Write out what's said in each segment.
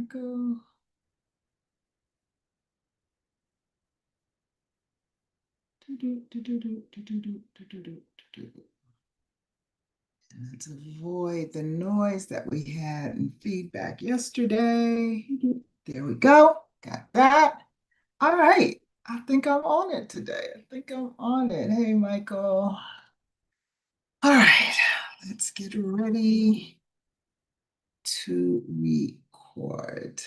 go. And let's avoid the noise that we had in feedback yesterday. There we go. Got that. All right. I think I'm on it today. I think I'm on it. Hey, Michael. All right. Let's get ready to record.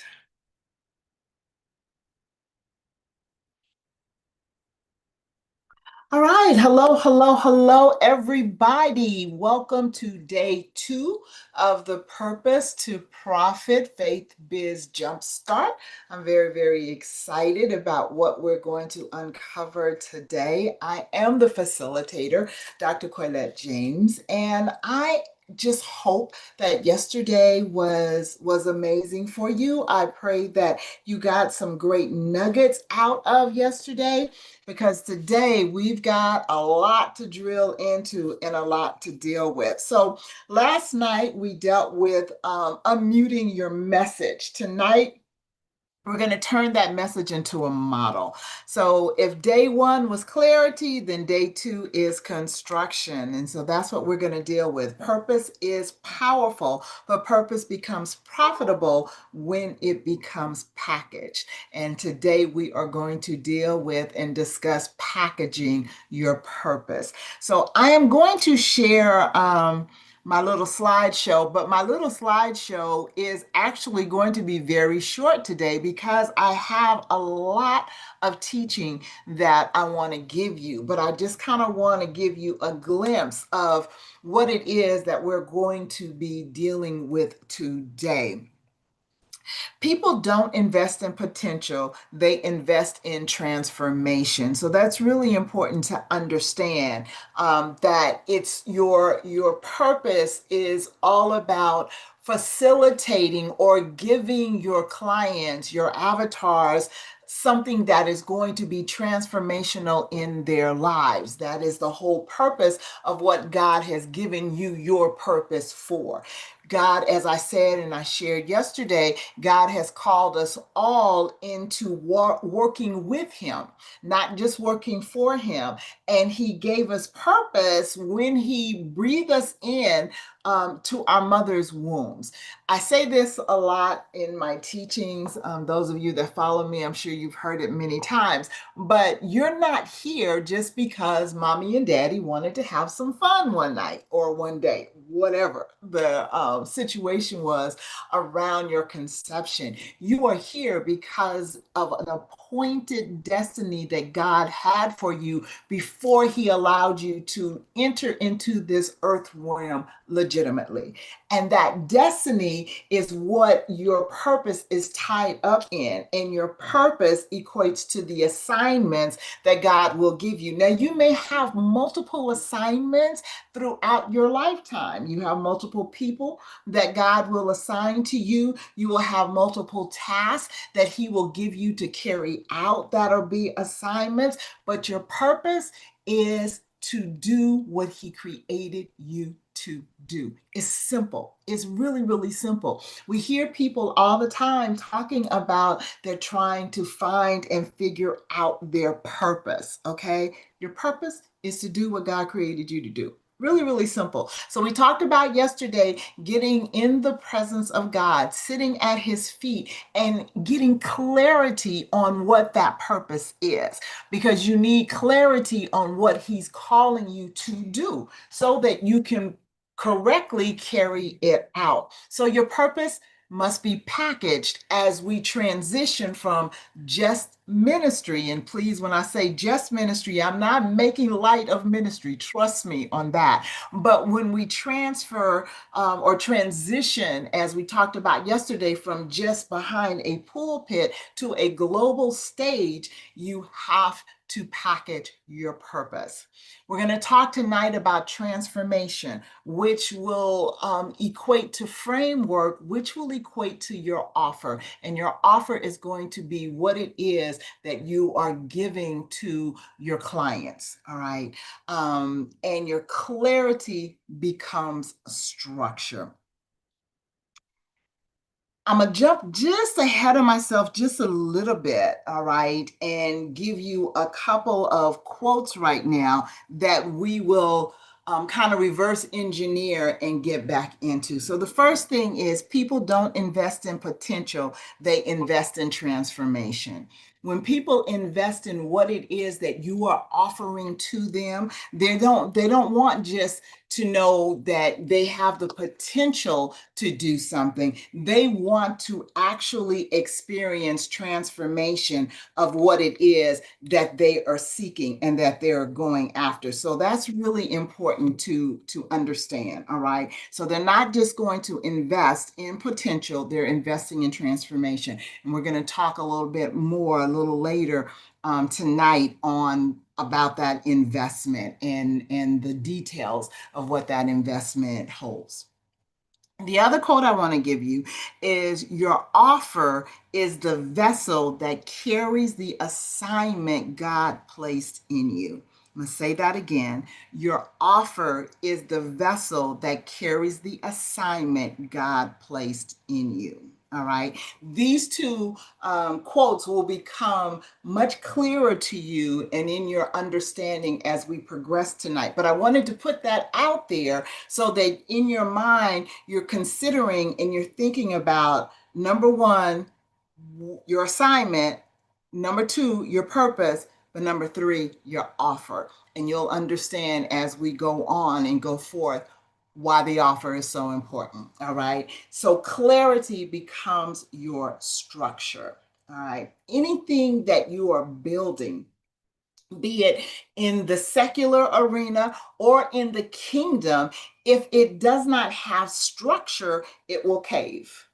All right. Hello, hello, hello, everybody. Welcome to day 2 of the Purpose to Profit Faith Biz Jumpstart. I'm very, very excited about what we're going to uncover today. I am the facilitator, Dr. Colette James, and I just hope that yesterday was amazing for you. I pray that you got some great nuggets out of yesterday because today we've got a lot to drill into and a lot to deal with. So last night we dealt with unmuting your message. Tonight we're going to turn that message into a model. So if day 1 was clarity, then day 2 is construction. And so that's what we're going to deal with. Purpose is powerful, but purpose becomes profitable when it becomes packaged. And today we are going to deal with and discuss packaging your purpose. So I am going to share my little slideshow, but my little slideshow is actually going to be very short today because I have a lot of teaching that I want to give you, but I just kind of want to give you a glimpse of what it is that we're going to be dealing with today. People don't invest in potential, they invest in transformation. So that's really important to understand that it's your purpose is all about facilitating or giving your clients, your avatars, something that is going to be transformational in their lives. That is the whole purpose of what God has given you your purpose for. God, as I said and I shared yesterday, God has called us all into working with Him, not just working for Him. And He gave us purpose when He breathed us in to our mother's wombs. I say this a lot in my teachings. Those of you that follow me, I'm sure you've heard it many times, but you're not here just because mommy and daddy wanted to have some fun one night or one day, whatever the situation was around your conception. You are here because of an appointed destiny that God had for you before He allowed you to enter into this earth realm legitimately. And that destiny is what your purpose is tied up in. And your purpose equates to the assignments that God will give you. Now, you may have multiple assignments throughout your lifetime. You have multiple people that God will assign to you. You will have multiple tasks that He will give you to carry out that'll be assignments. But your purpose is to do what He created you to do. It's simple. It's really, really simple. We hear people all the time talking about they're trying to find and figure out their purpose. Okay. Your purpose is to do what God created you to do. Really, really simple. So we talked about yesterday getting in the presence of God, sitting at His feet and getting clarity on what that purpose is, because you need clarity on what He's calling you to do so that you can correctly carry it out. So your purpose must be packaged as we transition from just ministry. And please, when I say just ministry, I'm not making light of ministry. Trust me on that. But when we transfer or transition, as we talked about yesterday, from just behind a pulpit to a global stage, you have to package your purpose. We're going to talk tonight about transformation, which will equate to framework, which will equate to your offer. And your offer is going to be what it is that you are giving to your clients. All right. And your clarity becomes structure. I'm gonna jump just ahead of myself just a little bit, all right, and give you a couple of quotes right now that we will kind of reverse engineer and get back into. So the first thing is people don't invest in potential, they invest in transformation. When people invest in what it is that you are offering to them, they don't want just to know that they have the potential to do something. They want to actually experience transformation of what it is that they are seeking and that they're going after. So that's really important to understand. All right. So they're not just going to invest in potential, they're investing in transformation. And we're going to talk a little bit more a little later tonight on about that investment and the details of what that investment holds. The other quote I want to give you is your offer is the vessel that carries the assignment God placed in you. I'm going to say that again. Your offer is the vessel that carries the assignment God placed in you. All right. These two quotes will become much clearer to you and in your understanding as we progress tonight. But I wanted to put that out there so that in your mind, you're considering and you're thinking about number one, your assignment, number two, your purpose, but number three, your offer. And you'll understand as we go on and go forth why the offer is so important. All right. So clarity becomes your structure. All right. Anything that you are building, be it in the secular arena or in the kingdom, if it does not have structure, it will cave.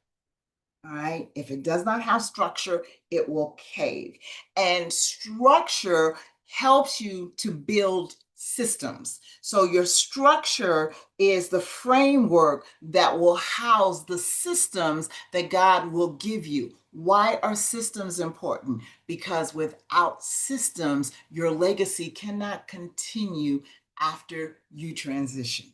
All right. If it does not have structure, it will cave. And structure helps you to build systems. So your structure is the framework that will house the systems that God will give you. Why are systems important? Because without systems, your legacy cannot continue after you transition.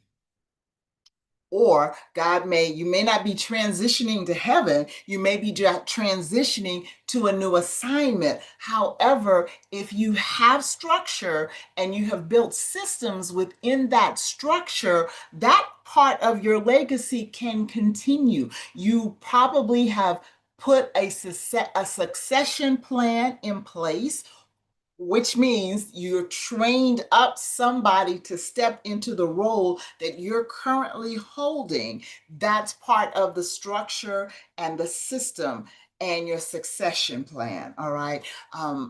Or you may not be transitioning to heaven, you may be transitioning to a new assignment. However, if you have structure and you have built systems within that structure, that part of your legacy can continue. You probably have put a succession plan in place, which means you're trained up somebody to step into the role that you're currently holding. That's part of the structure and the system and your succession plan. All right.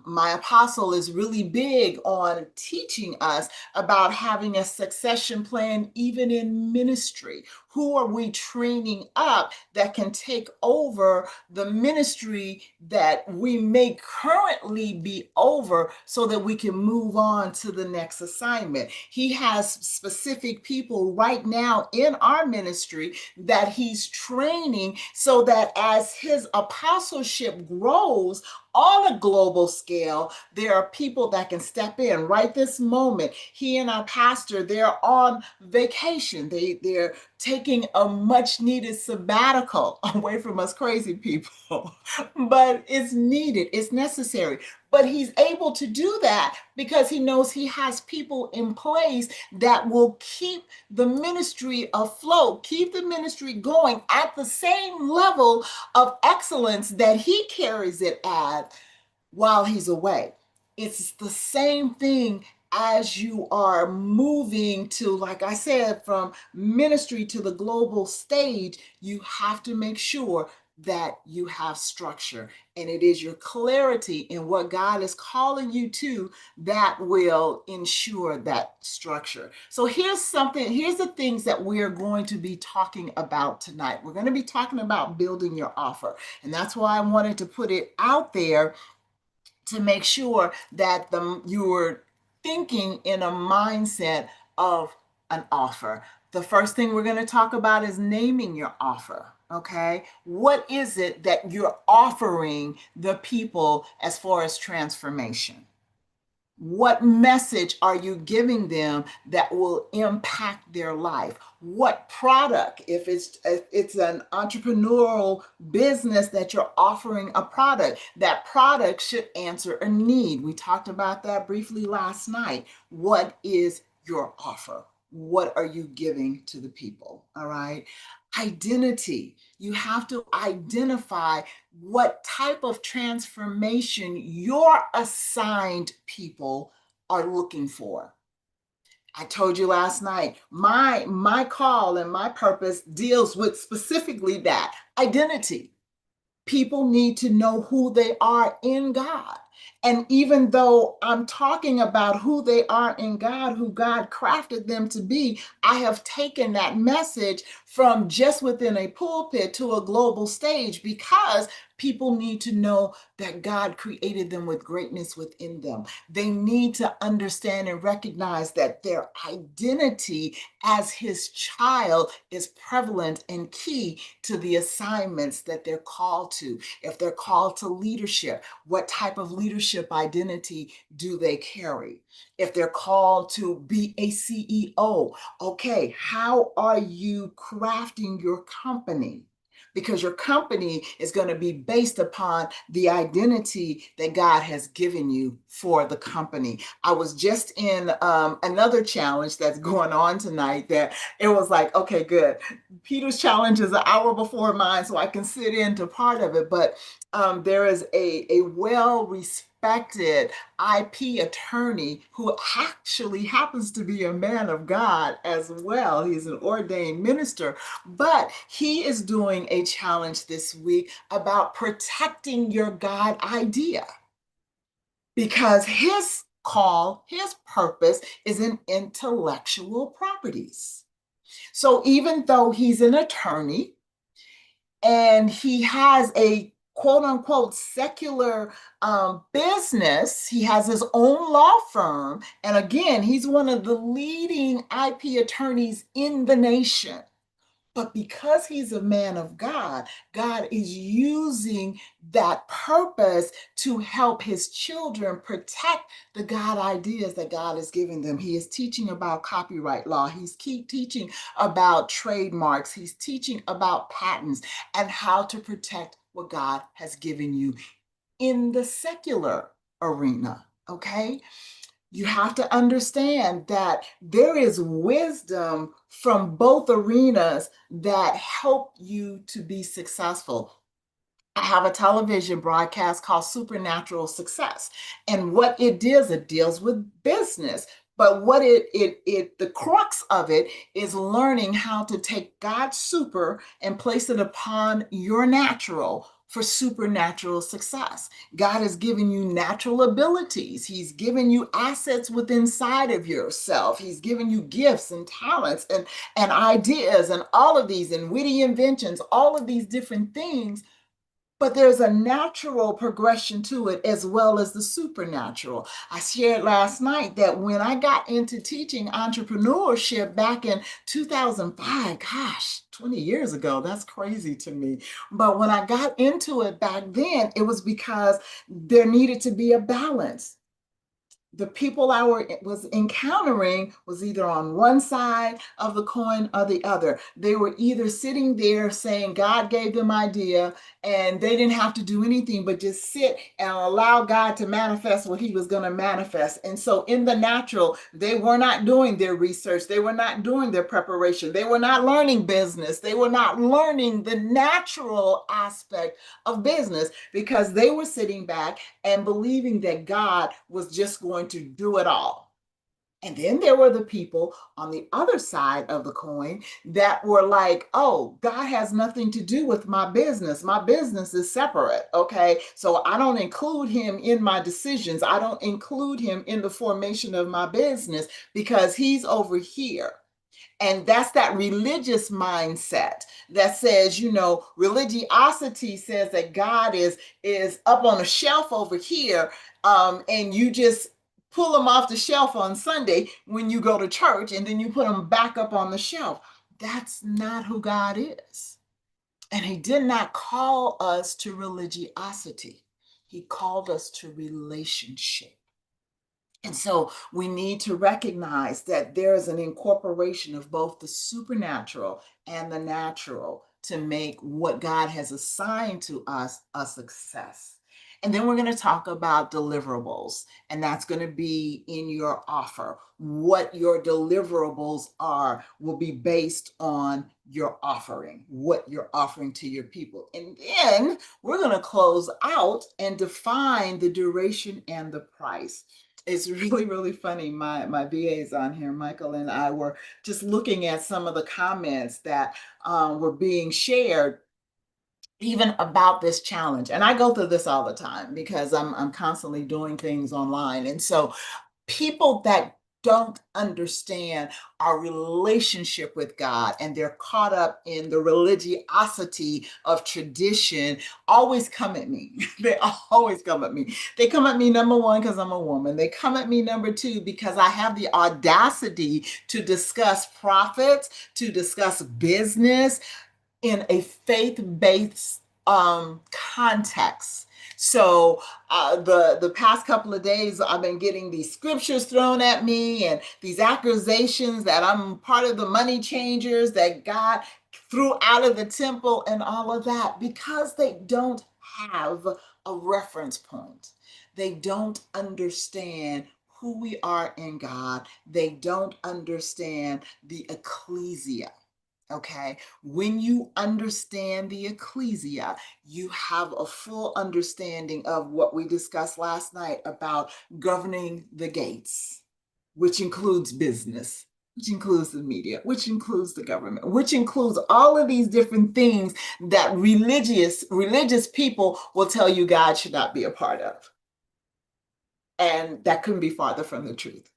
My apostle is really big on teaching us about having a succession plan, even in ministry. Who are we training up that can take over the ministry that we may currently be over so that we can move on to the next assignment? He has specific people right now in our ministry that he's training so that as his apostleship grows on a global scale, there are people that can step in right this moment. He and our pastor, they're on vacation. They're taking a much needed sabbatical away from us crazy people. But it's needed, it's necessary. But he's able to do that because he knows he has people in place that will keep the ministry afloat, keep the ministry going at the same level of excellence that he carries it at while he's away. It's the same thing as you are moving to, like I said, from ministry to the global stage. You have to make sure that you have structure, and it is your clarity in what God is calling you to that will ensure that structure. So here's the things that we're going to be talking about tonight. We're going to be talking about building your offer, and that's why I wanted to put it out there to make sure that you're thinking in a mindset of an offer. The first thing we're going to talk about is naming your offer. Okay. What is it that you're offering the people as far as transformation? What message are you giving them that will impact their life? What product, if it's an entrepreneurial business that you're offering a product, that product should answer a need. We talked about that briefly last night. What is your offer? What are you giving to the people? All right. Identity. You have to identify what type of transformation your assigned people are looking for. I told you last night, my call and my purpose deals with specifically that identity. People need to know who they are in God. And even though I'm talking about who they are in God, who God crafted them to be, I have taken that message from just within a pulpit to a global stage because people need to know that God created them with greatness within them. They need to understand and recognize that their identity as his child is prevalent and key to the assignments that they're called to. If they're called to leadership, what type of leadership identity do they carry? If they're called to be a CEO, okay, how are you crafting your company? Because your company is going to be based upon the identity that God has given you for the company. I was just in another challenge that's going on tonight that it was like, okay, good. Peter's challenge is an hour before mine, so I can sit into part of it. But there is a well-respected IP attorney who actually happens to be a man of God as well. He's an ordained minister, but he is doing a challenge this week about protecting your God idea because his call, his purpose is in intellectual properties. So even though he's an attorney and he has a quote unquote secular business, he has his own law firm. And again, he's one of the leading IP attorneys in the nation. But because he's a man of God, God is using that purpose to help his children protect the God ideas that God is giving them. He is teaching about copyright law. He's teaching about trademarks. He's teaching about patents and how to protect what God has given you in the secular arena. Okay. You have to understand that there is wisdom from both arenas that help you to be successful. I have a television broadcast called Supernatural Success. And what it deals with business. But what the crux of it is learning how to take God's super and place it upon your natural for supernatural success. God has given you natural abilities. He's given you assets within inside of yourself. He's given you gifts and talents and ideas and all of these and witty inventions, all of these different things, but there's a natural progression to it as well as the supernatural. I shared last night that when I got into teaching entrepreneurship back in 2005, gosh, 20 years ago, that's crazy to me. But when I got into it back then, it was because there needed to be a balance. The people I was encountering was either on one side of the coin or the other. They were either sitting there saying God gave them idea and they didn't have to do anything but just sit and allow God to manifest what he was going to manifest. And so in the natural, they were not doing their research. They were not doing their preparation. They were not learning business. They were not learning the natural aspect of business because they were sitting back and believing that God was just going to do it all. And then there were the people on the other side of the coin that were like, oh, God has nothing to do with my business. My business is separate. Okay. So I don't include him in my decisions. I don't include him in the formation of my business because he's over here. And that's that religious mindset that says, religiosity says that God is up on a shelf over here, and you just pull them off the shelf on Sunday when you go to church, and then you put them back up on the shelf. That's not who God is. And he did not call us to religiosity. He called us to relationship. And so we need to recognize that there is an incorporation of both the supernatural and the natural to make what God has assigned to us a success. And then we're going to talk about deliverables, and that's going to be in your offer. What your deliverables are will be based on your offering, what you're offering to your people. And then we're going to close out and define the duration and the price. It's really, really funny. My VA is on here. Michael and I were just looking at some of the comments that were being shared even about this challenge. And I go through this all the time because I'm constantly doing things online. And so people that don't understand our relationship with God and they're caught up in the religiosity of tradition always come at me. They always come at me. They come at me, number one, because I'm a woman. They come at me, number two, because I have the audacity to discuss profits, to discuss business, in a faith-based context. So the past couple of days, I've been getting these scriptures thrown at me and these accusations that I'm part of the money changers that God threw out of the temple and all of that because they don't have a reference point. They don't understand who we are in God. They don't understand the ecclesia. Okay, when you understand the ecclesia, you have a full understanding of what we discussed last night about governing the gates, which includes business, which includes the media, which includes the government, which includes all of these different things that religious people will tell you God should not be a part of. And that couldn't be farther from the truth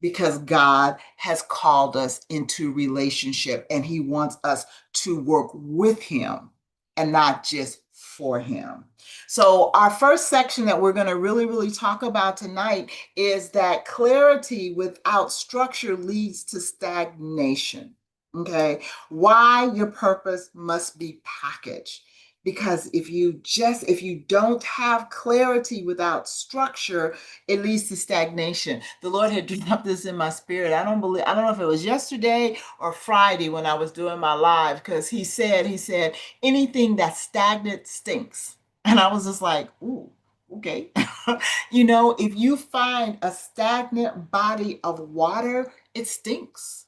because God has called us into relationship and he wants us to work with him and not just for him. So our first section that we're going to really, really talk about tonight is that clarity without structure leads to stagnation. Okay. Why your purpose must be packaged. Because if you don't have clarity without structure, it leads to stagnation. The Lord had dropped this in my spirit. I don't know if it was yesterday or Friday when I was doing my live, because he said, anything that's stagnant stinks. And I was just like, ooh, okay. If you find a stagnant body of water, it stinks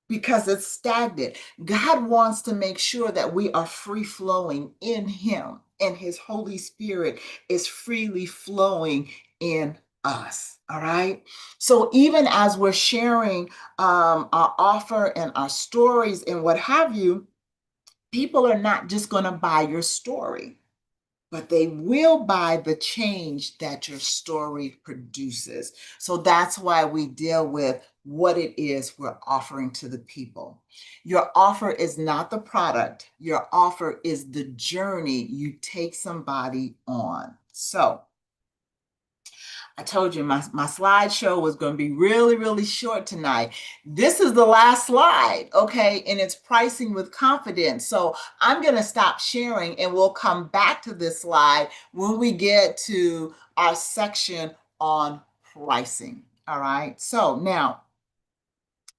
because it's stagnant. God wants to make sure that we are free flowing in him and his Holy Spirit is freely flowing in us. All right. So even as we're sharing our offer and our stories and what have you, people are not just going to buy your story, but they will buy the change that your story produces. So that's why we deal with what it is we're offering to the people. Your offer is not the product, your offer is the journey you take somebody on. So, I told you my slideshow was going to be really, really short tonight. This is the last slide, okay? And it's pricing with confidence. So I'm going to stop sharing and we'll come back to this slide when we get to our section on pricing. All right. So now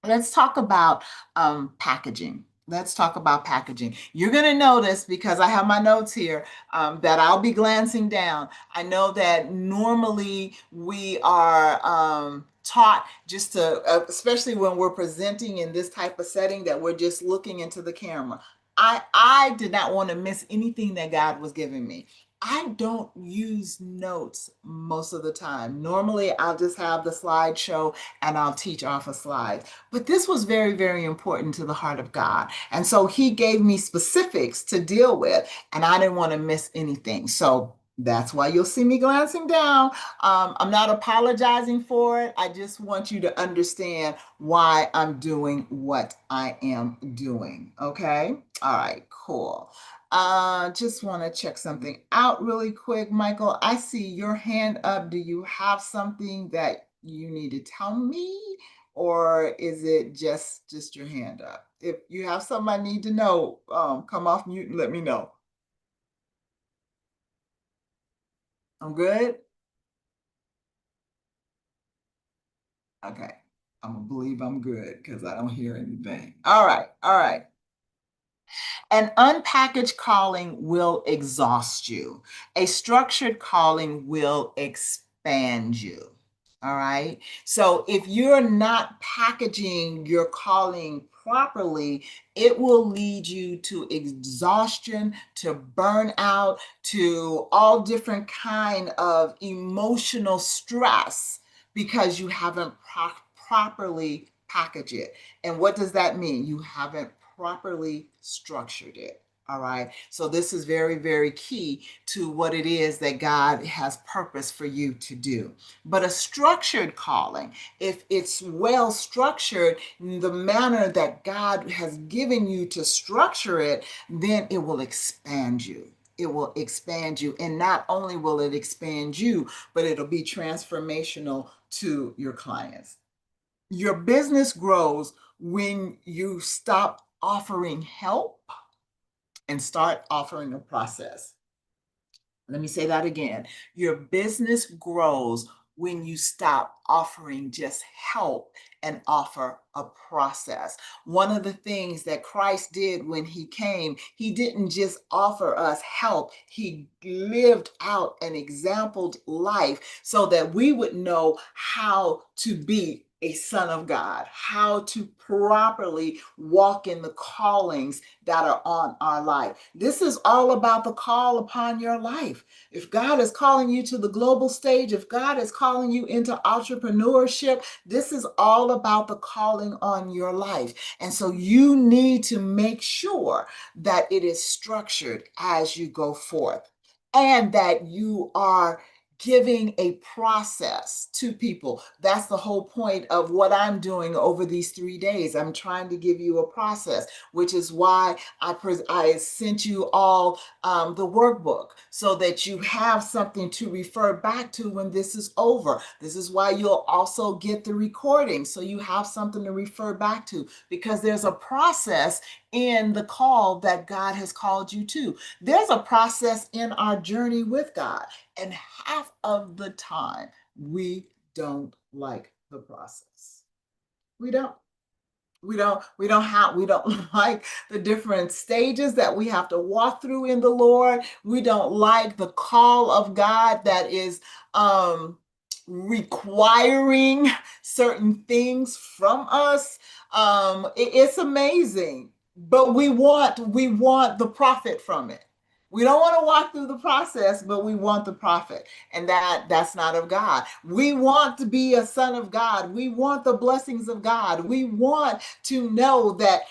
let's talk about packaging. Let's talk about packaging. You're going to notice, because I have my notes here, that I'll be glancing down. I know that normally we are taught just to, especially when we're presenting in this type of setting, that we're just looking into the camera. I did not want to miss anything that God was giving me. I don't use notes most of the time. Normally, I'll just have the slideshow and I'll teach off a slide. But this was very, very important to the heart of God. And so he gave me specifics to deal with, and I didn't want to miss anything. So that's why you'll see me glancing down. I'm not apologizing for it. I just want you to understand why I'm doing what I am doing. Okay? All right, cool. Just want to check something out really quick. Michael, I see your hand up. Do you have something that you need to tell me, or is it just your hand up? If you have something I need to know, come off mute and let me know. I'm good. Okay. I'm gonna believe I'm good because I don't hear anything. All right. All right. An unpackaged calling will exhaust you. A structured calling will expand you. All right. So if you're not packaging your calling properly, it will lead you to exhaustion, to burnout, to all different kind of emotional stress because you haven't properly packaged it. And what does that mean? You haven't properly structured it. All right. So this is very, very key to what it is that God has purpose for you to do. But a structured calling, if it's well structured in the manner that God has given you to structure it, then it will expand you. It will expand you. And not only will it expand you, but it'll be transformational to your clients. Your business grows when you stop offering help and start offering a process. Let me say that again. Your business grows when you stop offering just help and offer a process. One of the things that Christ did when he came, he didn't just offer us help, he lived out an exampled life so that we would know how to be a son of God, how to properly walk in the callings that are on our life. This is all about the call upon your life. If God is calling you to the global stage, if God is calling you into entrepreneurship, this is all about the calling on your life. And so you need to make sure that it is structured as you go forth and that you are giving a process to people. That's the whole point of what I'm doing over these 3 days. I'm trying to give you a process, which is why I sent you all the workbook so that you have something to refer back to when this is over. This is why you'll also get the recording so you have something to refer back to, because there's a process in the call that God has called you to. There's a process in our journey with God, and half of the time we don't like the process. We don't. We don't like the different stages that we have to walk through in the Lord. We don't like the call of God that is requiring certain things from us. It's amazing, but we want the profit from it. We don't want to walk through the process, but we want the profit. And that's not of God. We want to be a son of God. We want the blessings of God. We want to know that,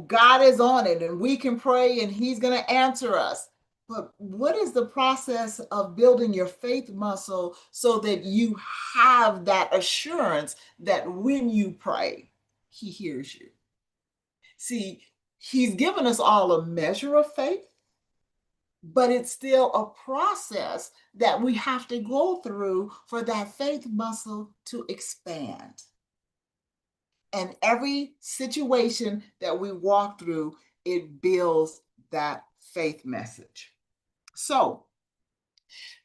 God is on it and we can pray and he's going to answer us. But what is the process of building your faith muscle so that you have that assurance that when you pray, he hears you? See, he's given us all a measure of faith, but it's still a process that we have to go through for that faith muscle to expand. And every situation that we walk through, it builds that faith message. So,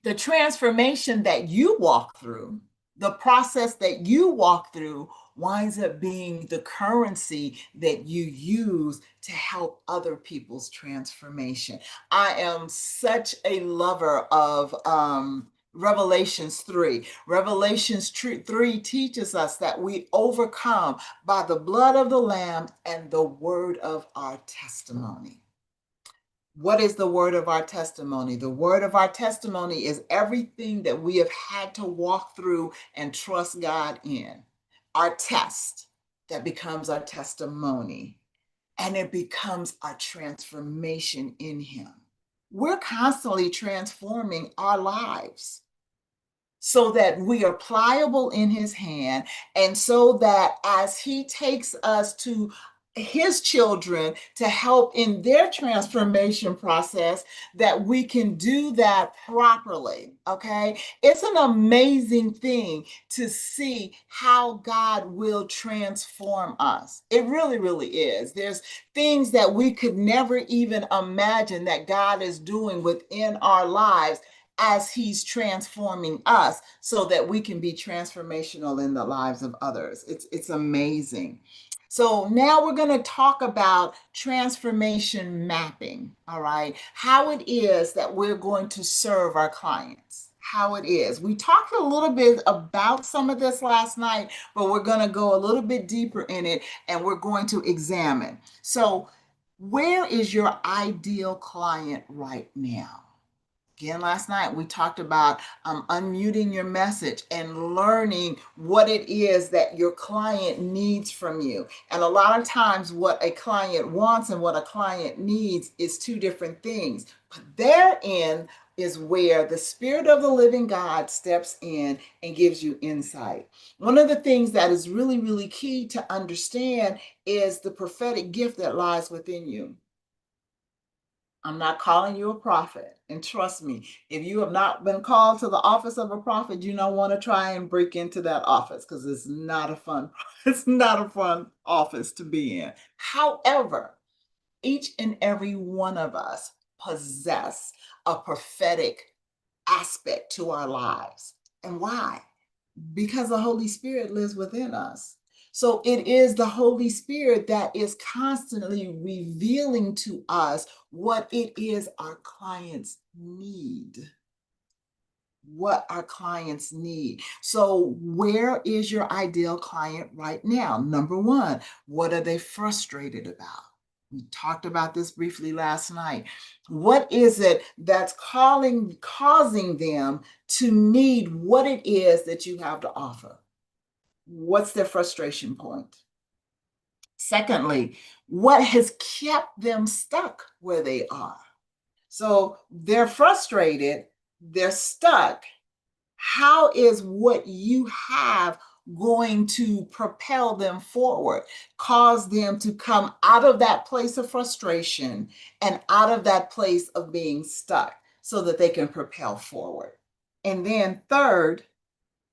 the transformation that you walk through, the process that you walk through, winds up being the currency that you use to help other people's transformation. I am such a lover of Revelations 3. Revelations 3 teaches us that we overcome by the blood of the Lamb and the word of our testimony. What is the word of our testimony? The word of our testimony is everything that we have had to walk through and trust God in. Our test that becomes our testimony, and it becomes our transformation in Him. We're constantly transforming our lives so that we are pliable in His hand, and so that as He takes us to his children to help in their transformation process, that we can do that properly. Okay, it's an amazing thing to see how God will transform us. It really, really is. There's things that we could never even imagine that God is doing within our lives as he's transforming us so that we can be transformational in the lives of others. It's amazing. So now we're going to talk about transformation mapping, all right? How it is that we're going to serve our clients. How it is. We talked a little bit about some of this last night, but we're going to go a little bit deeper in it and we're going to examine. So, where is your ideal client right now? Again, last night we talked about unmuting your message and learning what it is that your client needs from you. And a lot of times, what a client wants and what a client needs is two different things. But therein is where the Spirit of the living God steps in and gives you insight. One of the things that is really, really key to understand is the prophetic gift that lies within you. I'm not calling you a prophet. And trust me, if you have not been called to the office of a prophet, you don't want to try and break into that office because it's not a fun, it's not a fun office to be in. However, each and every one of us possess a prophetic aspect to our lives. And why? Because the Holy Spirit lives within us. So it is the Holy Spirit that is constantly revealing to us what it is our clients need. What our clients need. So, where is your ideal client right now? Number one, what are they frustrated about? We talked about this briefly last night. What is it that's causing them to need what it is that you have to offer? What's their frustration point? Secondly, what has kept them stuck where they are? So they're frustrated, they're stuck. How is what you have going to propel them forward, cause them to come out of that place of frustration and out of that place of being stuck so that they can propel forward? And then, third,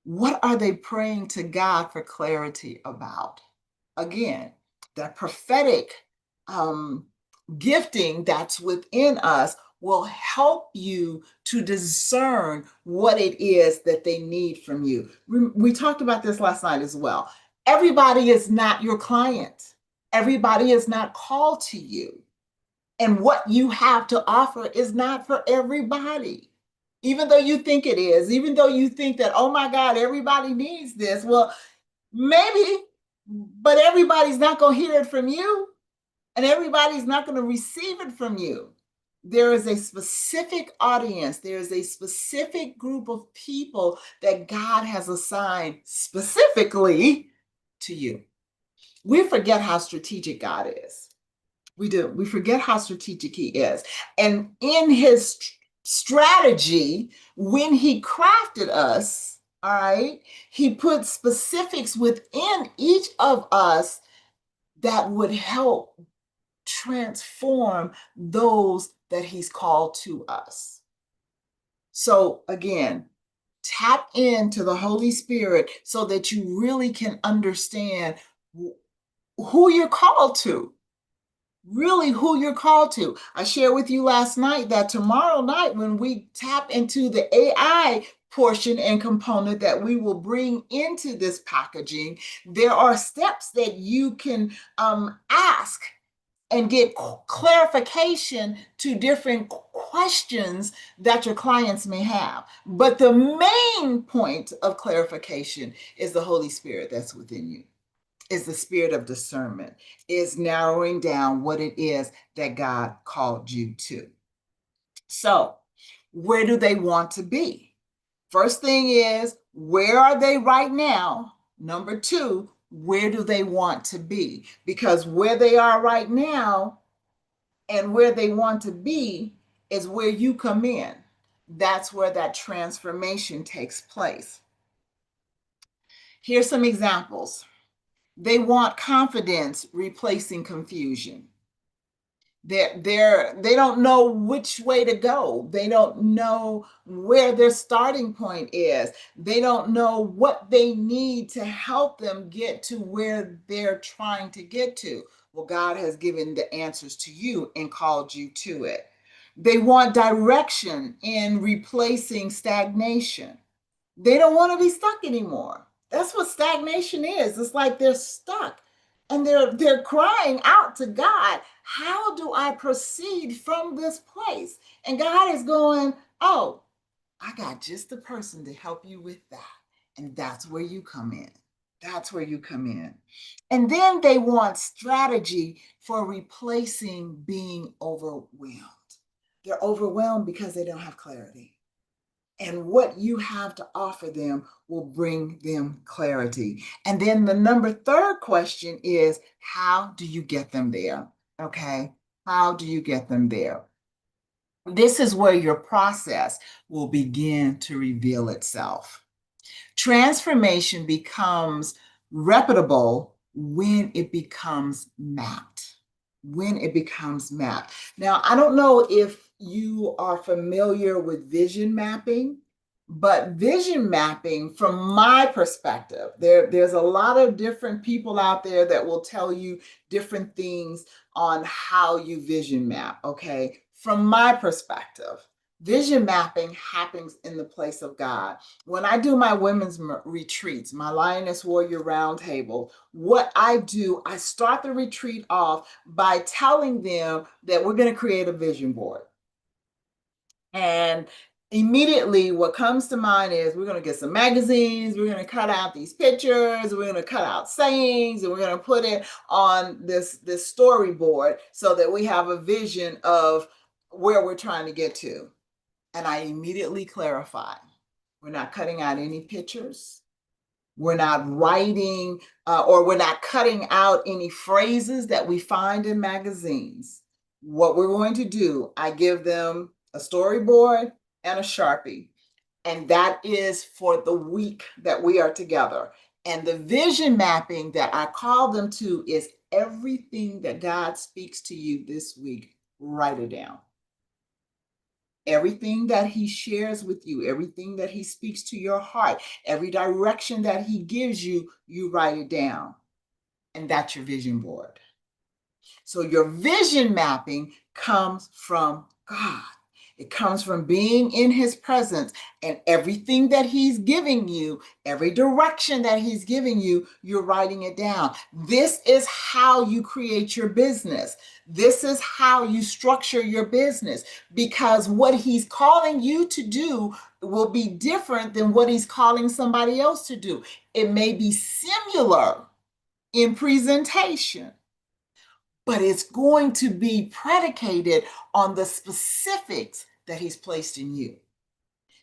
what are they praying to God for clarity about? Again, that prophetic um, gifting that's within us will help you to discern what it is that they need from you. We talked about this last night as well. Everybody is not your client. Everybody is not called to you. And what you have to offer is not for everybody. Even though you think it is, even though you think that, oh my God, everybody needs this. Well, maybe, but everybody's not going to hear it from you. And everybody's not going to receive it from you. There is a specific audience, there is a specific group of people that God has assigned specifically to you. We forget how strategic God is. We do. We forget how strategic He is. And in His strategy, when He crafted us, all right, He put specifics within each of us that would help transform those that He's called to us. So again, tap into the Holy Spirit so that you really can understand who you're called to. Really, who you're called to. I shared with you last night that tomorrow night, when we tap into the AI portion and component that we will bring into this packaging, there are steps that you can ask and get clarification to different questions that your clients may have. But the main point of clarification is the Holy Spirit that's within you, is the spirit of discernment, is narrowing down what it is that God called you to. So, where do they want to be? First thing is, where are they right now? Number two, where do they want to be? Because where they are right now and where they want to be is where you come in. That's where that transformation takes place. Here's some examples. They want confidence replacing confusion. They don't know which way to go. They don't know where their starting point is. They don't know what they need to help them get to where they're trying to get to. Well, God has given the answers to you and called you to it. They want direction in replacing stagnation. They don't want to be stuck anymore. That's what stagnation is. It's like they're stuck and they're crying out to God, how do I proceed from this place? And God is going, oh, I got just the person to help you with that. And that's where you come in. That's where you come in. And then they want strategy for replacing being overwhelmed. They're overwhelmed because they don't have clarity. And what you have to offer them will bring them clarity. And then the third question is, how do you get them there? Okay. How do you get them there? This is where your process will begin to reveal itself. Transformation becomes reputable when it becomes mapped. When it becomes mapped. Now, I don't know if you are familiar with vision mapping, but vision mapping, from my perspective, there's a lot of different people out there that will tell you different things on how you vision map, okay? From my perspective, vision mapping happens in the place of God. When I do my women's retreats, my Lioness Warrior Roundtable, what I do, I start the retreat off by telling them that we're going to create a vision board. And immediately what comes to mind is we're going to get some magazines, we're going to cut out these pictures, we're going to cut out sayings, and we're going to put it on this storyboard so that we have a vision of where we're trying to get to. And I immediately clarify, we're not cutting out any pictures. We're not writing or we're not cutting out any phrases that we find in magazines. What we're going to do, I give them a storyboard and a Sharpie. And that is for the week that we are together. And the vision mapping that I call them to is everything that God speaks to you this week, write it down. Everything that he shares with you, everything that he speaks to your heart, every direction that he gives you, you write it down. And that's your vision board. So your vision mapping comes from God. It comes from being in his presence, and everything that he's giving you, every direction that he's giving you, you're writing it down. This is how you create your business. This is how you structure your business, because what he's calling you to do will be different than what he's calling somebody else to do. It may be similar in presentation, but it's going to be predicated on the specifics that he's placed in you.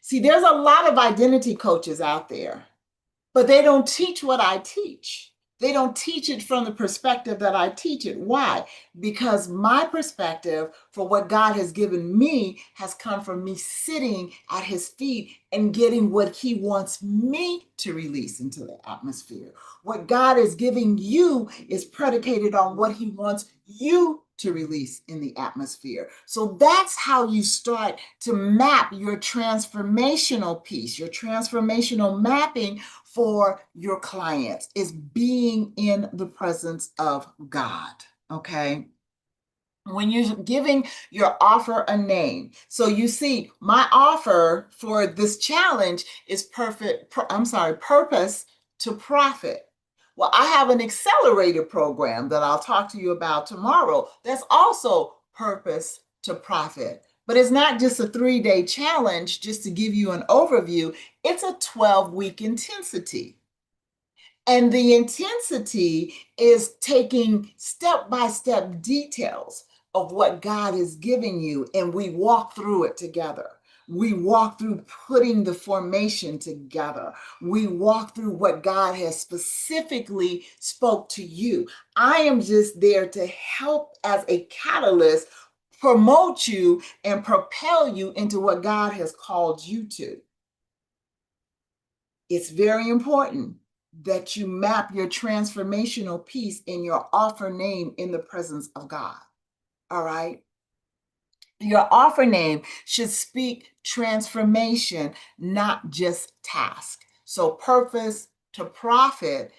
See, there's a lot of identity coaches out there, but they don't teach what I teach. They don't teach it from the perspective that I teach it. Why? Because my perspective for what God has given me has come from me sitting at his feet and getting what he wants me to release into the atmosphere. What God is giving you is predicated on what he wants you to release in the atmosphere. So that's how you start to map your transformational piece, your transformational mapping for your clients, is being in the presence of God. Okay. When you're giving your offer a name. So you see, my offer for this challenge is purpose to profit. Well, I have an accelerator program that I'll talk to you about tomorrow that's also purpose to profit. But it's not just a 3-day challenge, just to give you an overview. It's a 12-week intensity. And the intensity is taking step-by-step details of what God is giving you, and we walk through it together. We walk through putting the formation together. We walk through what God has specifically spoke to you. I am just there to help as a catalyst, promote you and propel you into what God has called you to. It's very important that you map your transformational piece in your offer name in the presence of God. All right. Your offer name should speak transformation, not just task. So purpose to profit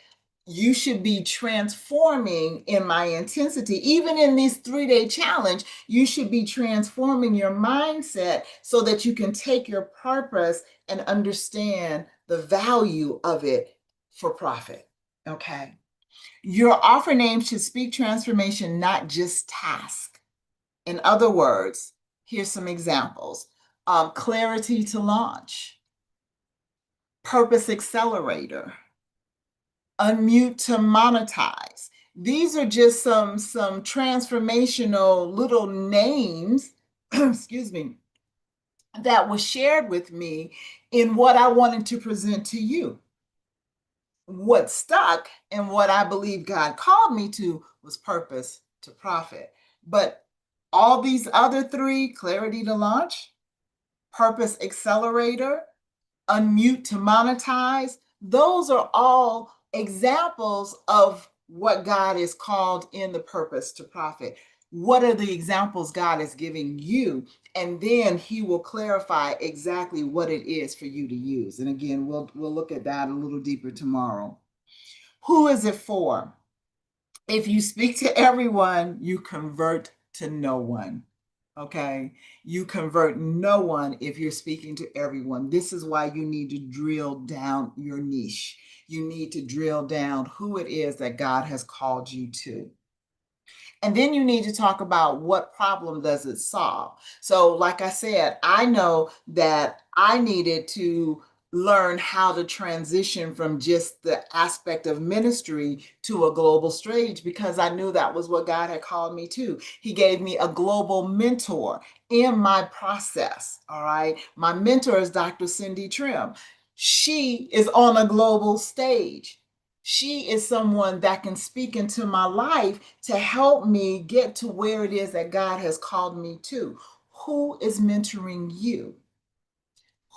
you should be transforming in my intensity. Even in this 3-day challenge, you should be transforming your mindset so that you can take your purpose and understand the value of it for profit. Okay. Your offer name should speak transformation, not just task. In other words, here's some examples. Clarity to launch, purpose accelerator, unmute to monetize. These are just some transformational little names, excuse me, that was shared with me in what I wanted to present to you. What stuck and what I believe God called me to was purpose to profit. But all these other three, clarity to launch, purpose accelerator, unmute to monetize, those are all examples of what God is called in the purpose to profit. What are the examples God is giving you? And then he will clarify exactly what it is for you to use. And again, we'll look at that a little deeper tomorrow. Who is it for? If you speak to everyone, you convert to no one. Okay. You convert no one if you're speaking to everyone. This is why you need to drill down your niche. You need to drill down who it is that God has called you to. And then you need to talk about what problem does it solve. So, like I said, I know that I needed to learn how to transition from just the aspect of ministry to a global stage because I knew that was what God had called me to. He gave me a global mentor in my process. All right. My mentor is Dr. Cindy Trim. She is on a global stage. She is someone that can speak into my life to help me get to where it is that God has called me to. Who is mentoring you?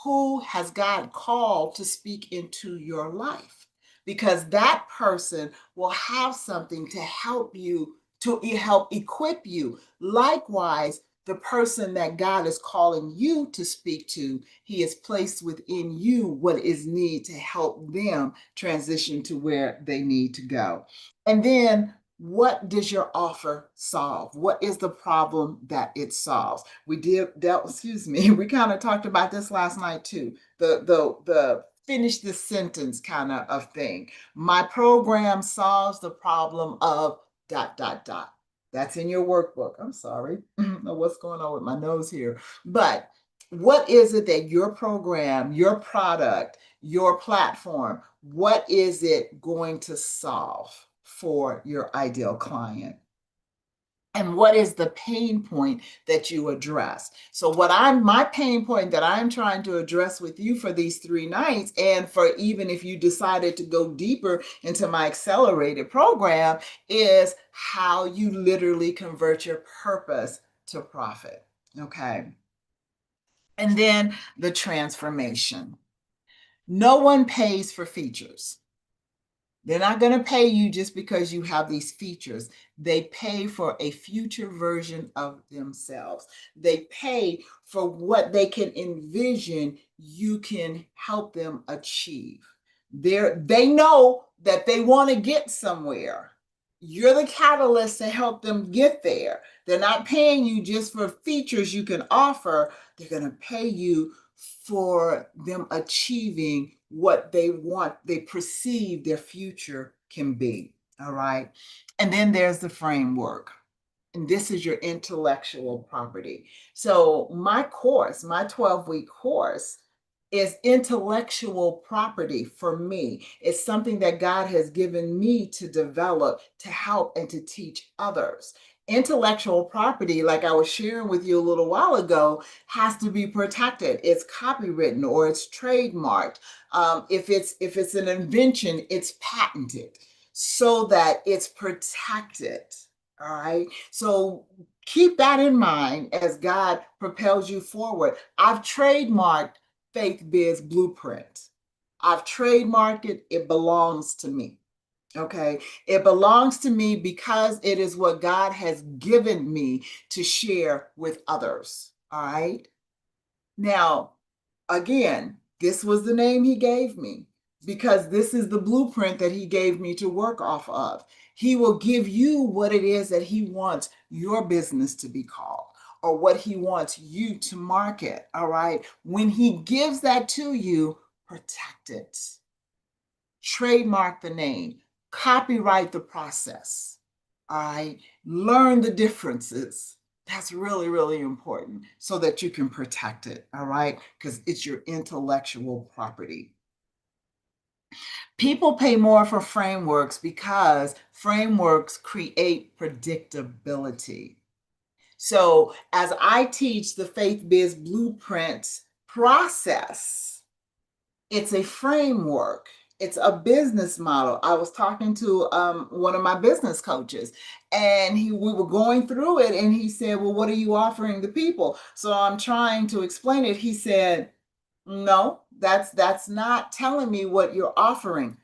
Who has God called to speak into your life? Because that person will have something to help you, to help equip you. Likewise, the person that God is calling you to speak to, he has placed within you what is needed to help them transition to where they need to go. And then what does your offer solve? What is the problem that it solves? Excuse me, we kind of talked about this last night too. The finish the sentence kind of thing. My program solves the problem of dot dot dot. That's in your workbook. I'm sorry. I don't know what's going on with my nose here. But what is it that your program, your product, your platform, what is it going to solve for your ideal client? And what is the pain point that you address? So my pain point that I'm trying to address with you for these 3 nights, and for even if you decided to go deeper into my accelerated program, is how you literally convert your purpose to profit. Okay. And then the transformation. No one pays for features. They're not going to pay you just because you have these features. They pay for a future version of themselves. They pay for what they can envision you can help them achieve. They know that they want to get somewhere. You're the catalyst to help them get there. They're not paying you just for features you can offer. They're going to pay you for them achieving what they want, they perceive their future can be. All right. And then there's the framework. And this is your intellectual property. So my course, my 12-week course, is intellectual property for me. It's something that God has given me to develop, to help, and to teach others. Intellectual property, like I was sharing with you a little while ago, has to be protected. It's copywritten or it's trademarked. If it's an invention, it's patented so that it's protected. All right. So keep that in mind as God propels you forward. I've trademarked FaithBiz Blueprint. I've trademarked it. It belongs to me. Okay. It belongs to me because it is what God has given me to share with others. All right. Now, again, this was the name he gave me. because this is the blueprint that he gave me to work off of. He will give you what it is that he wants your business to be called or what he wants you to market. All right. When he gives that to you, protect it, trademark the name, copyright the process. All right. Learn the differences. That's really, really important so that you can protect it. All right. Because it's your intellectual property. People pay more for frameworks because frameworks create predictability. So, as I teach the FaithBiz blueprint process, it's a framework. It's a business model. I was talking to one of my business coaches, and we were going through it, and he said, "Well, what are you offering the people?" So I'm trying to explain it. He said, "No, that's not telling me what you're offering.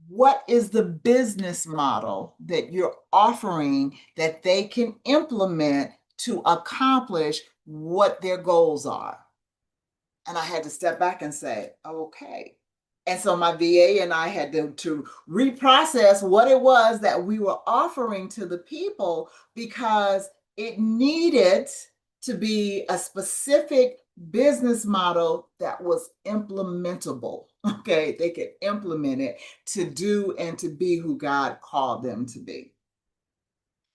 What is the business model that you're offering that they can implement to accomplish what their goals are?" And I had to step back and say, okay. And so my VA and I had to reprocess what it was that we were offering to the people because it needed to be a specific business model that was implementable. Okay, they could implement it to do and to be who God called them to be.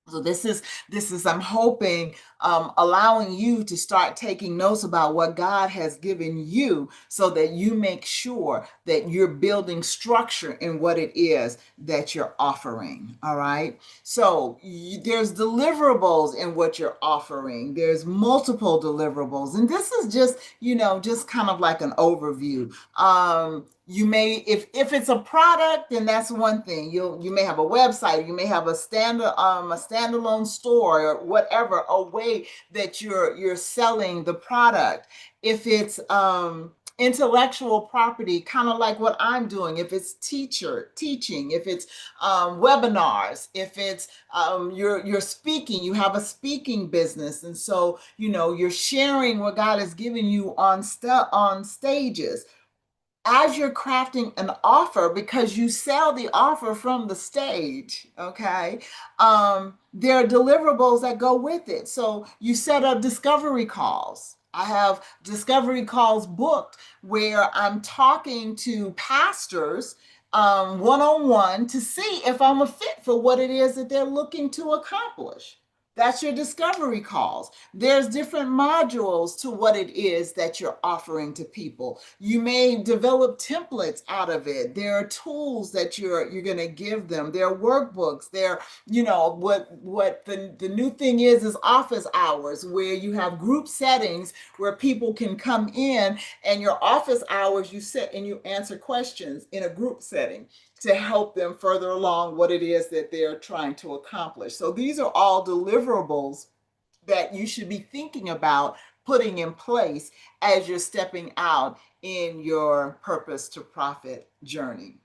So this is I'm hoping allowing you to start taking notes about what God has given you so that you make sure that you're building structure in what it is that you're offering. All right. So there's deliverables in what you're offering. There's multiple deliverables. And this is just, just kind of like an overview. You may, if it's a product, then that's one thing. You may have a website, you may have a standalone store or whatever, a way that you're selling the product. If it's intellectual property, kind of like what I'm doing, if it's teaching, if it's webinars, if it's you're speaking, you have a speaking business, and so you're sharing what God has given you on stages as you're crafting an offer, because you sell the offer from the stage. Okay. There are deliverables that go with it. So you set up discovery calls. I have discovery calls booked where I'm talking to pastors one-on-one to see if I'm a fit for what it is that they're looking to accomplish. That's your discovery calls. There's different modules to what it is that you're offering to people. You may develop templates out of it. There are tools that you're going to give them. There are workbooks. There, what the new thing is office hours, where you have group settings where people can come in, and your office hours you sit and you answer questions in a group setting to help them further along what it is that they're trying to accomplish. So these are all deliverables that you should be thinking about putting in place as you're stepping out in your purpose to profit journey.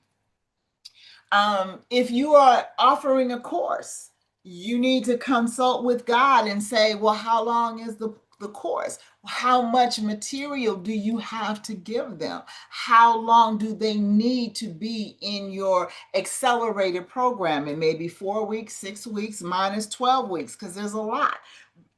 If you are offering a course, you need to consult with God and say, well, how long is the course? How much material do you have to give them? How long do they need to be in your accelerated program? It may be 4 weeks, 6 weeks, minus 12 weeks, because there's a lot.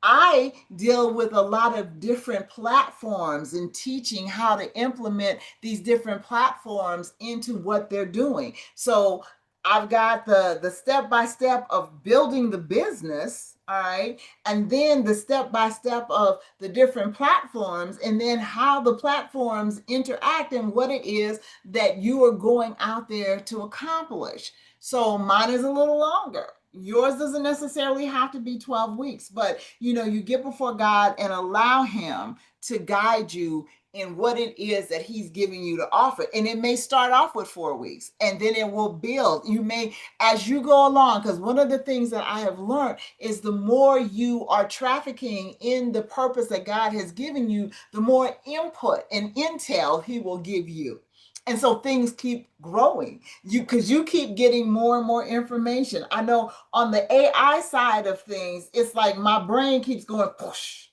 I deal with a lot of different platforms and teaching how to implement these different platforms into what they're doing. So I've got the step by step of building the business, all right, and then the step by step of the different platforms, and then how the platforms interact and what it is that you are going out there to accomplish. So mine is a little longer. Yours doesn't necessarily have to be 12 weeks, but you get before God and allow him to guide you in what it is that he's giving you to offer. And it may start off with 4 weeks and then it will build. You may, as you go along, because one of the things that I have learned is the more you are trafficking in the purpose that God has given you, the more input and intel he will give you. And so things keep growing. Because you keep getting more and more information. I know on the AI side of things, it's like my brain keeps going push.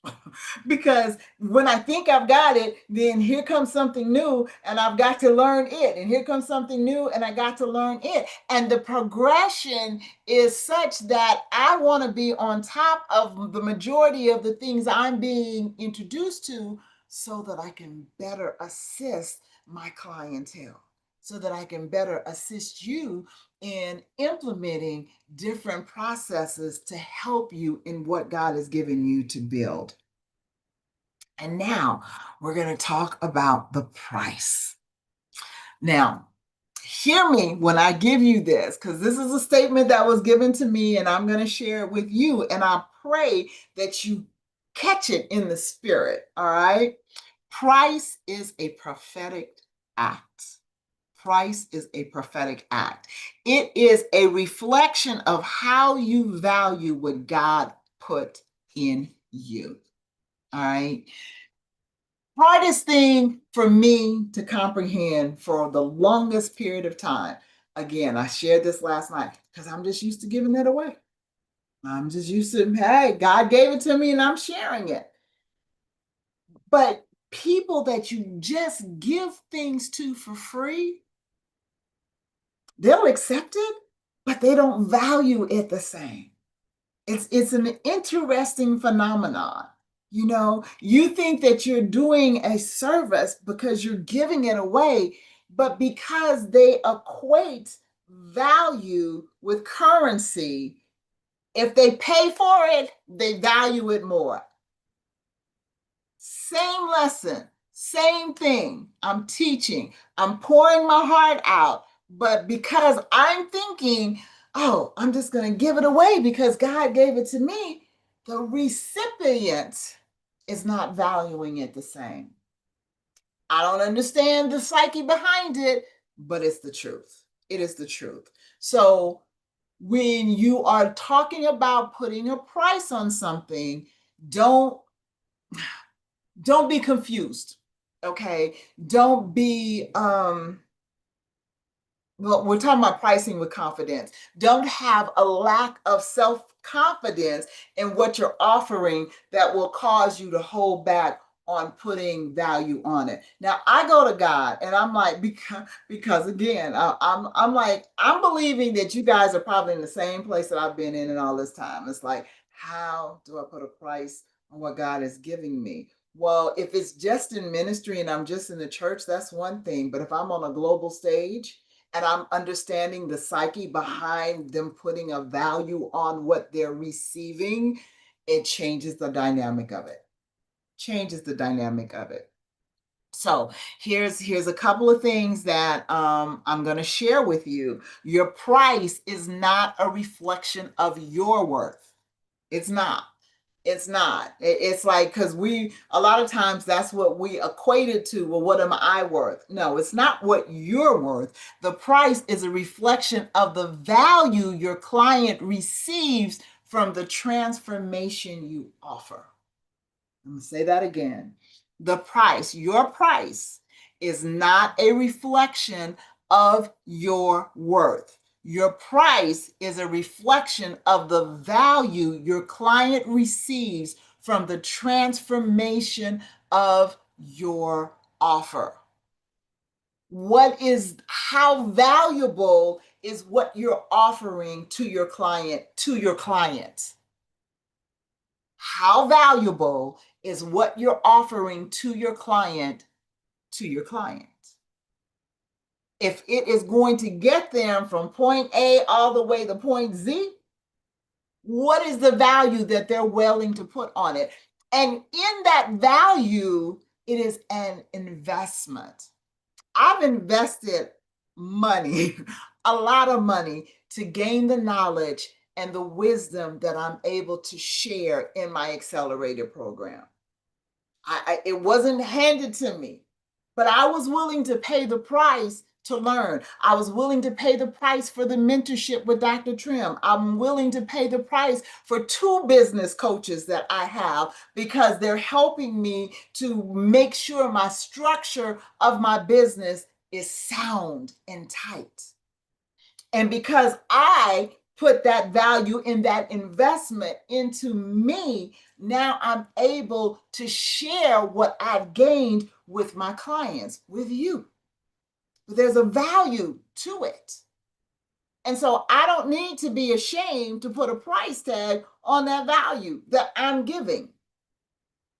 Because when I think I've got it, then here comes something new and I've got to learn it. And here comes something new and I got to learn it. And the progression is such that I want to be on top of the majority of the things I'm being introduced to so that I can better assist my clientele, so that I can better assist you in implementing different processes to help you in what God has given you to build. And now we're going to talk about the price. Now, hear me when I give you this, because this is a statement that was given to me and I'm going to share it with you. And I pray that you catch it in the spirit. All right. Price is a prophetic act. Price is a prophetic act. It is a reflection of how you value what God put in you. All right. Hardest thing for me to comprehend for the longest period of time. Again, I shared this last night because I'm just used to giving it away. I'm just used to, hey, God gave it to me and I'm sharing it. But people that you just give things to for free, they'll accept it, but they don't value it the same. It's an interesting phenomenon. You know, you think that you're doing a service because you're giving it away, but because they equate value with currency, if they pay for it, they value it more. Same lesson, same thing. I'm teaching, I'm pouring my heart out, but because I'm thinking, oh, I'm just going to give it away because God gave it to me, the recipient is not valuing it the same. I don't understand the psyche behind it, but it's the truth. It is the truth. So when you are talking about putting a price on something, don't be confused. Okay. Don't be well, we're talking about pricing with confidence. Don't have a lack of self-confidence in what you're offering that will cause you to hold back on putting value on it. Now, I go to God and I'm like, because again, I'm like, I'm believing that you guys are probably in the same place that I've been in all this time. It's like, how do I put a price on what God is giving me? Well, if it's just in ministry and I'm just in the church, that's one thing. But if I'm on a global stage, and I'm understanding the psyche behind them putting a value on what they're receiving, it changes the dynamic of it. Changes the dynamic of it. So here's a couple of things that I'm going to share with you. Your price is not a reflection of your worth. It's not. It's not. It's like, because a lot of times that's what we equate it to. Well, what am I worth? No, it's not what you're worth. The price is a reflection of the value your client receives from the transformation you offer. I'm going to say that again. The price, your price, is not a reflection of your worth. Your price is a reflection of the value your client receives from the transformation of your offer. How valuable is what you're offering to your client, How valuable is what you're offering to your client, If it is going to get them from point A all the way to point Z, what is the value that they're willing to put on it? And in that value, it is an investment. I've invested money, a lot of money, to gain the knowledge and the wisdom that I'm able to share in my accelerator program. It wasn't handed to me, but I was willing to pay the price to learn. I was willing to pay the price for the mentorship with Dr. Trim. I'm willing to pay the price for 2 business coaches that I have because they're helping me to make sure my structure of my business is sound and tight. And because I put that value in that investment into me, now I'm able to share what I've gained with my clients, with you. But there's a value to it. And so I don't need to be ashamed to put a price tag on that value that I'm giving.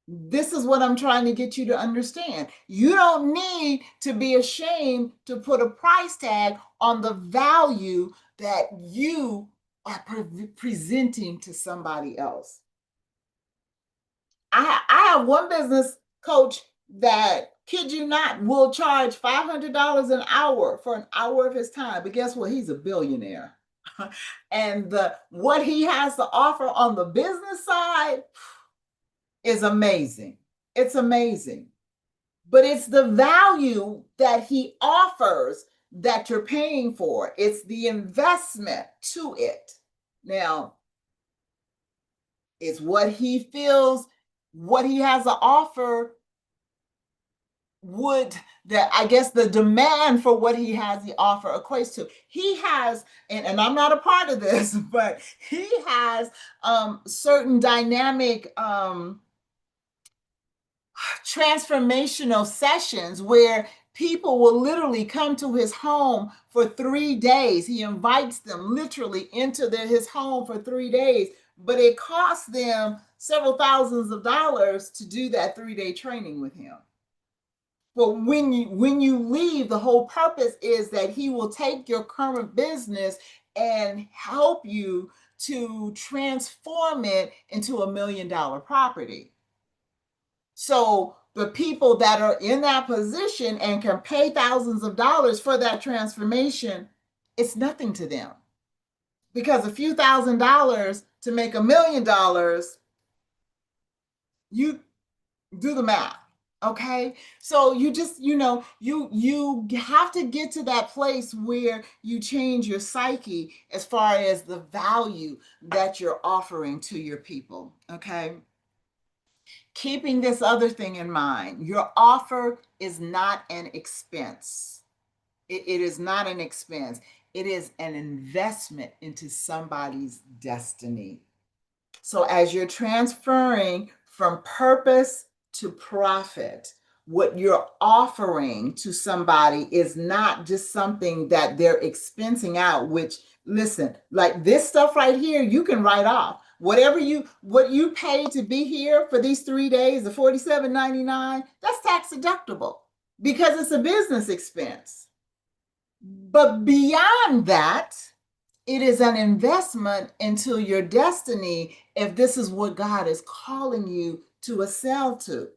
This is what I'm trying to get you to understand. You don't need to be ashamed to put a price tag on the value that you are presenting to somebody else. I have one business coach that, kid you not, will charge $500 an hour for an hour of his time. But guess what? He's a billionaire. And what he has to offer on the business side is amazing. It's amazing. But it's the value that he offers that you're paying for. It's the investment to it. Now, it's what he feels, what he has to offer would that I guess the demand for what he has to offer equates to. He has, and I'm not a part of this, but he has certain dynamic transformational sessions where people will literally come to his home for 3 days. He invites them literally into his home for 3 days, but it costs them several thousands of dollars to do that 3-day training with him. But when you leave, the whole purpose is that he will take your current business and help you to transform it into $1 million property. So the people that are in that position and can pay thousands of dollars for that transformation, it's nothing to them. Because a few $1,000s to make $1 million, you do the math. Okay. So you just, you have to get to that place where you change your psyche as far as the value that you're offering to your people. Okay. Keeping this other thing in mind, your offer is not an expense. It is not an expense. It is an investment into somebody's destiny. So as you're transferring from purpose to profit, what you're offering to somebody is not just something that they're expensing out, which, listen, like this stuff right here, you can write off. What you pay to be here for these 3 days, the $47.99, that's tax deductible because it's a business expense. But beyond that, it is an investment into your destiny if this is what God is calling you to excel to.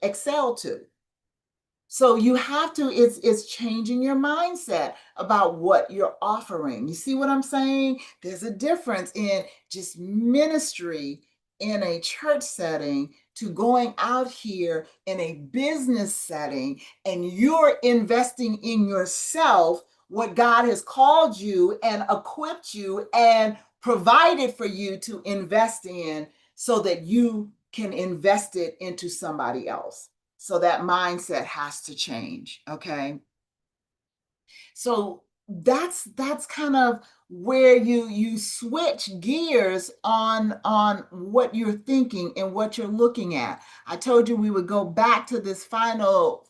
So you have to, it's changing your mindset about what you're offering. You see what I'm saying? There's a difference in just ministry in a church setting to going out here in a business setting, and you're investing in yourself, what God has called you and equipped you and provided for you to invest in so that you can invest it into somebody else. So that mindset has to change. Okay. So that's kind of where you switch gears on what you're thinking and what you're looking at. I told you we would go back to this final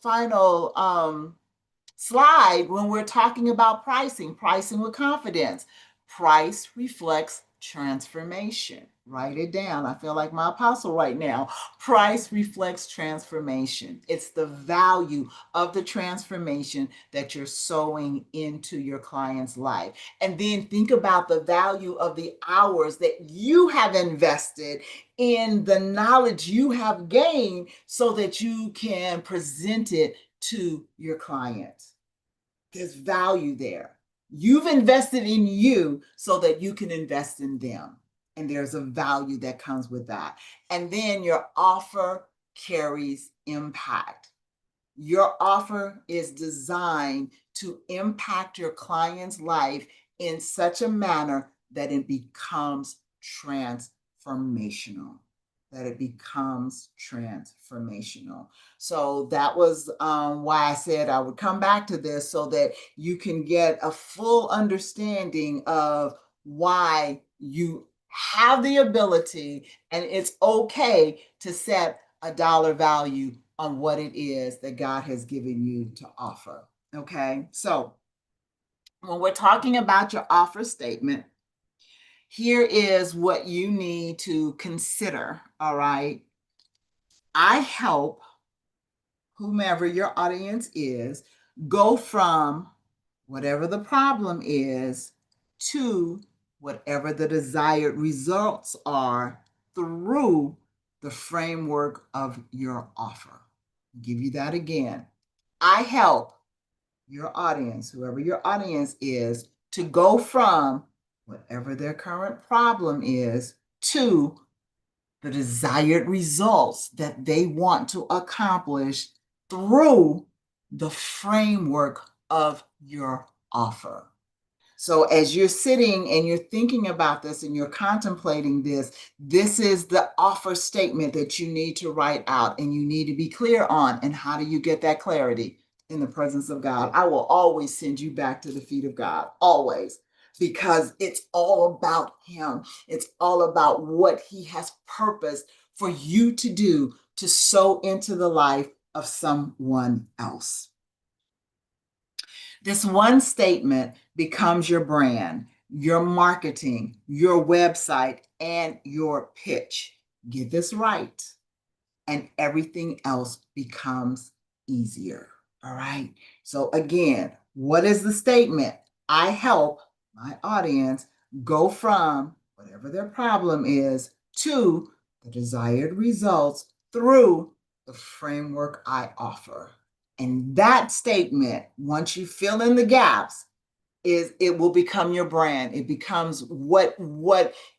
slide when we're talking about pricing with confidence. Price reflects transformation. Write it down. I feel like my apostle right now. Price reflects transformation. It's the value of the transformation that you're sowing into your client's life. And then think about the value of the hours that you have invested in the knowledge you have gained so that you can present it to your clients. There's value there. You've invested in you so that you can invest in them. And there's a value that comes with that. And then your offer carries impact. Your offer is designed to impact your client's life in such a manner that it becomes transformational. that it becomes transformational. So that was why I said I would come back to this so that you can get a full understanding of why you have the ability and it's okay to set a dollar value on what it is that God has given you to offer. Okay, so when we're talking about your offer statement, here is what you need to consider. All right. I help whomever your audience is go from whatever the problem is to whatever the desired results are through the framework of your offer. I'll give you that again. I help your audience, whoever your audience is, to go from whatever their current problem is to the desired results that they want to accomplish through the framework of your offer. So as you're sitting and you're thinking about this and you're contemplating this, this is the offer statement that you need to write out and you need to be clear on. And how do you get that clarity? In the presence of God. I will always send you back to the feet of God, always, because it's all about Him. It's all about what He has purposed for you to do to sow into the life of someone else. This one statement becomes your brand, your marketing, your website, and your pitch. Get this right, and everything else becomes easier. All right. So, again, what is the statement? I help my audience go from whatever their problem is to the desired results through the framework I offer. And that statement, once you fill in the gaps, it will become your brand. It becomes what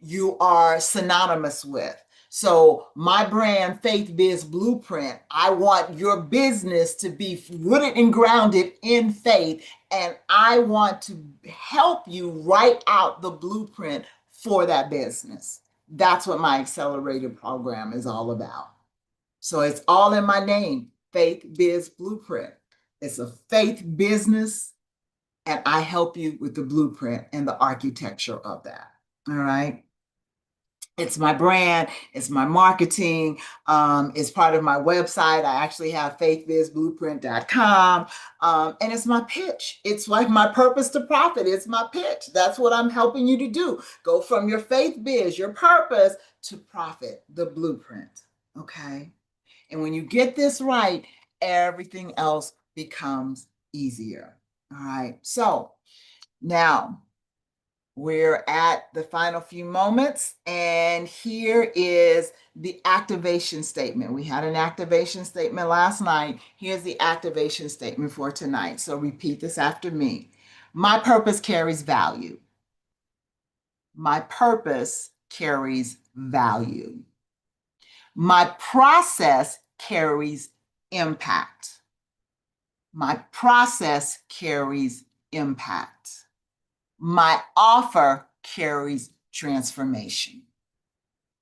you are synonymous with. So my brand, FaithBiz Blueprint, I want your business to be rooted and grounded in faith. And I want to help you write out the blueprint for that business. That's what my accelerated program is all about. So it's all in my name, FaithBiz Blueprint. It's a faith business, and I help you with the blueprint and the architecture of that. All right. It's my brand, it's my marketing, it's part of my website. I actually have faithbizblueprint.com, and it's my pitch. It's like my purpose to profit. It's my pitch. That's what I'm helping you to do. Go from your faith biz, your purpose, to profit, the blueprint. Okay. And when you get this right, everything else becomes easier. All right. So now we're at the final few moments, and here is the activation statement. We had an activation statement last night. Here's the activation statement for tonight. So repeat this after me. My purpose carries value. My purpose carries value. My process carries impact. My process carries impact. My offer carries transformation.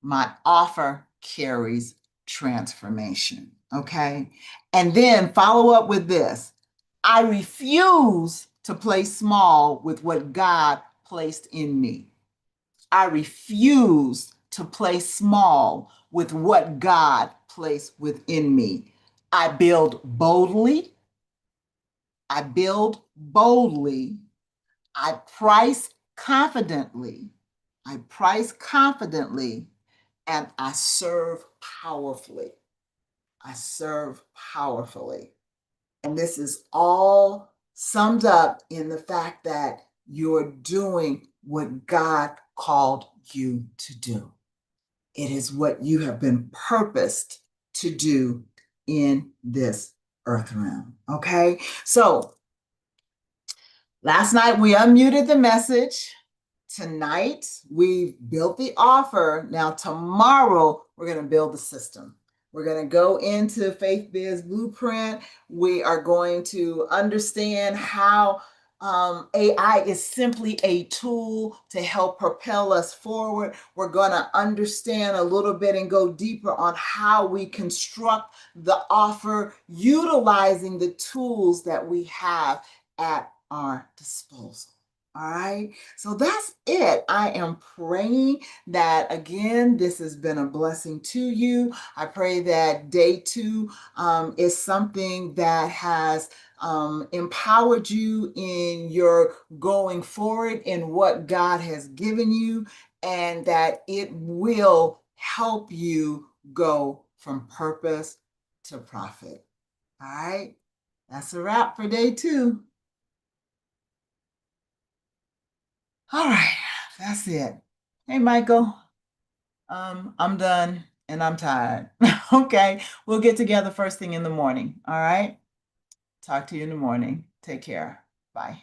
My offer carries transformation. Okay. And then follow up with this. I refuse to play small with what God placed in me. I refuse to play small with what God placed within me. I build boldly. I build boldly. I price confidently. I price confidently, and I serve powerfully. I serve powerfully. And this is all summed up in the fact that you're doing what God called you to do. It is what you have been purposed to do in this earth realm. Okay. So last night we unmuted the message. Tonight we've built the offer. Now tomorrow we're going to build the system. We're going to go into FaithBiz Blueprint. We are going to understand how AI is simply a tool to help propel us forward. We're going to understand a little bit and go deeper on how we construct the offer utilizing the tools that we have at our disposal. All right, so that's it. I am praying that again, this has been a blessing to you. I pray that day two is something that has empowered you in your going forward in what God has given you, and that it will help you go from purpose to profit. All right, that's a wrap for day two. All right, that's it. Hey, Michael, I'm done and I'm tired. Okay, we'll get together first thing in the morning. All right, talk to you in the morning. Take care. Bye.